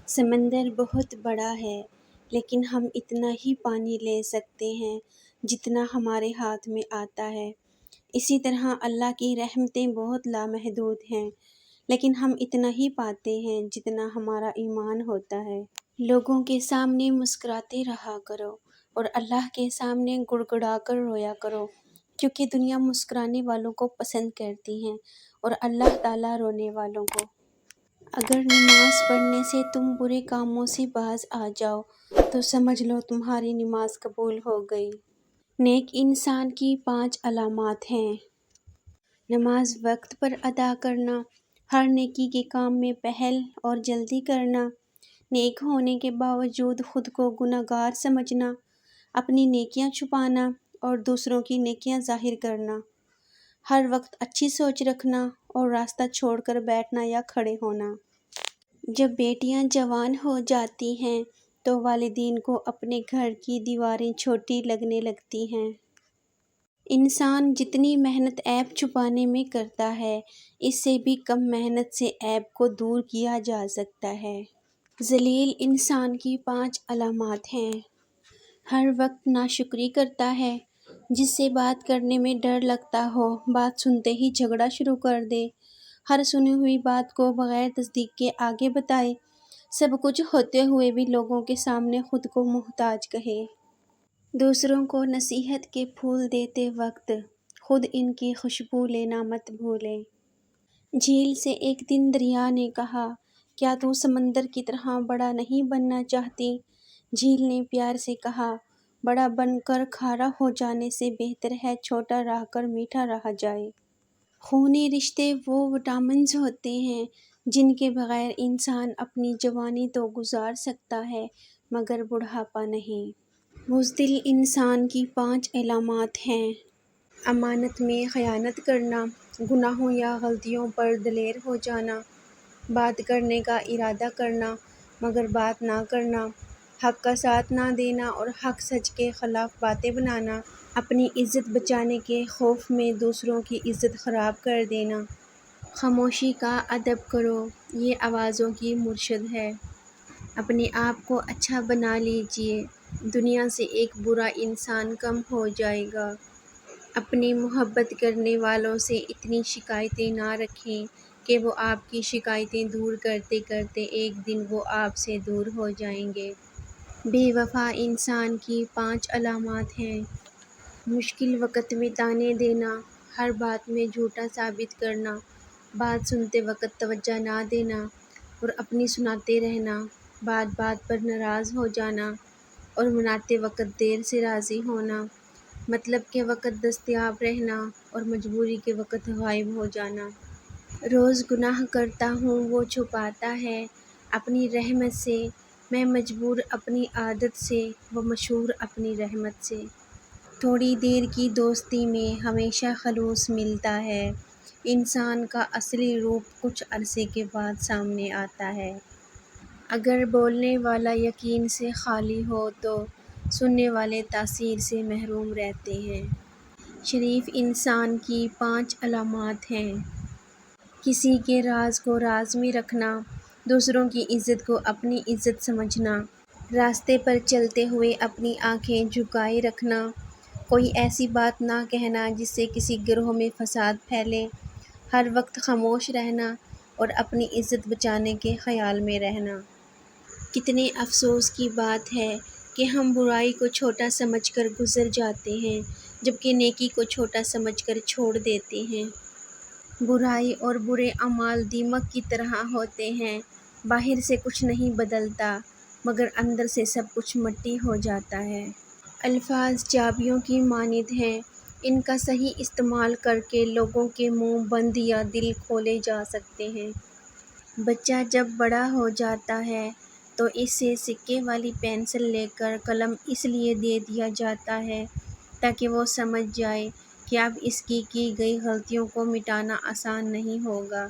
سمندر بہت بڑا ہے لیکن ہم اتنا ہی پانی لے سکتے ہیں جتنا ہمارے ہاتھ میں آتا ہے۔ اسی طرح اللہ کی رحمتیں بہت لامحدود ہیں لیکن ہم اتنا ہی پاتے ہیں جتنا ہمارا ایمان ہوتا ہے۔ لوگوں کے سامنے مسکراتے رہا کرو اور اللہ کے سامنے گڑ گڑا کر رویا کرو، کیونکہ دنیا مسکرانے والوں کو پسند کرتی ہے اور اللہ تعالیٰ رونے والوں کو۔ اگر نماز پڑھنے سے تم برے کاموں سے باز آ جاؤ تو سمجھ لو تمہاری نماز قبول ہو گئی۔ نیک انسان کی 5 علامات ہیں۔ نماز وقت پر ادا کرنا، ہر نیکی کے کام میں پہل اور جلدی کرنا، نیک ہونے کے باوجود خود کو گناہ گار سمجھنا، اپنی نیکیاں چھپانا اور دوسروں کی نیکیاں ظاہر کرنا، ہر وقت اچھی سوچ رکھنا اور راستہ چھوڑ کر بیٹھنا یا کھڑے ہونا۔ جب بیٹیاں جوان ہو جاتی ہیں تو والدین کو اپنے گھر کی دیواریں چھوٹی لگنے لگتی ہیں۔ انسان جتنی محنت عیب چھپانے میں کرتا ہے اس سے بھی کم محنت سے عیب کو دور کیا جا سکتا ہے۔ ذلیل انسان کی 5 علامات ہیں۔ ہر وقت ناشکری کرتا ہے، جس سے بات کرنے میں ڈر لگتا ہو بات سنتے ہی جھگڑا شروع کر دے، ہر سنی ہوئی بات کو بغیر تصدیق کے آگے بتائے، سب کچھ ہوتے ہوئے بھی لوگوں کے سامنے خود کو محتاج کہے۔ دوسروں کو نصیحت کے پھول دیتے وقت خود ان کی خوشبو لینا مت بھولے۔ جھیل سے ایک دن دریا نے کہا، کیا تو سمندر کی طرح بڑا نہیں بننا چاہتی؟ جھیل نے پیار سے کہا، بڑا بن کر کھارا ہو جانے سے بہتر ہے چھوٹا رہ کر میٹھا رہ جائے۔ خونی رشتے وہ وٹامنز ہوتے ہیں جن کے بغیر انسان اپنی جوانی تو گزار سکتا ہے مگر بڑھاپا نہیں۔ بزدل انسان کی 5 علامات ہیں۔ امانت میں خیانت کرنا، گناہوں یا غلطیوں پر دلیر ہو جانا، بات کرنے کا ارادہ کرنا مگر بات نہ کرنا، حق کا ساتھ نہ دینا اور حق سچ کے خلاف باتیں بنانا، اپنی عزت بچانے کے خوف میں دوسروں کی عزت خراب کر دینا۔ خاموشی کا ادب کرو، یہ آوازوں کی مرشد ہے۔ اپنے آپ کو اچھا بنا لیجئے، دنیا سے ایک برا انسان کم ہو جائے گا۔ اپنے محبت کرنے والوں سے اتنی شکایتیں نہ رکھیں کہ وہ آپ کی شکایتیں دور کرتے کرتے ایک دن وہ آپ سے دور ہو جائیں گے۔ بے وفا انسان کی 5 علامات ہیں۔ مشکل وقت میں طعنے دینا، ہر بات میں جھوٹا ثابت کرنا، بات سنتے وقت توجہ نہ دینا اور اپنی سناتے رہنا، بات بات پر ناراض ہو جانا اور مناتے وقت دیر سے راضی ہونا، مطلب کے وقت دستیاب رہنا اور مجبوری کے وقت غائب ہو جانا۔ روز گناہ کرتا ہوں وہ چھپاتا ہے اپنی رحمت سے، میں مجبور اپنی عادت سے، وہ مشہور اپنی رحمت سے۔ تھوڑی دیر کی دوستی میں ہمیشہ خلوص ملتا ہے، انسان کا اصلی روپ کچھ عرصے کے بعد سامنے آتا ہے۔ اگر بولنے والا یقین سے خالی ہو تو سننے والے تاثیر سے محروم رہتے ہیں۔ شریف انسان کی 5 علامات ہیں۔ کسی کے راز کو راز میں رکھنا، دوسروں کی عزت کو اپنی عزت سمجھنا، راستے پر چلتے ہوئے اپنی آنکھیں جھکائے رکھنا، کوئی ایسی بات نہ کہنا جس سے کسی گروہ میں فساد پھیلے، ہر وقت خاموش رہنا اور اپنی عزت بچانے کے خیال میں رہنا۔ کتنے افسوس کی بات ہے کہ ہم برائی کو چھوٹا سمجھ کر گزر جاتے ہیں جبکہ نیکی کو چھوٹا سمجھ کر چھوڑ دیتے ہیں۔ برائی اور برے اعمال دیمک کی طرح ہوتے ہیں، باہر سے کچھ نہیں بدلتا مگر اندر سے سب کچھ مٹی ہو جاتا ہے۔ الفاظ چابیوں کی مانند ہیں، ان کا صحیح استعمال کر کے لوگوں کے منہ بند یا دل کھولے جا سکتے ہیں۔ بچہ جب بڑا ہو جاتا ہے تو اس سے سکے والی پنسل لے کر قلم اس لیے دے دیا جاتا ہے تاکہ وہ سمجھ جائے کہ اب اس کی گئی غلطیوں کو مٹانا آسان نہیں ہوگا۔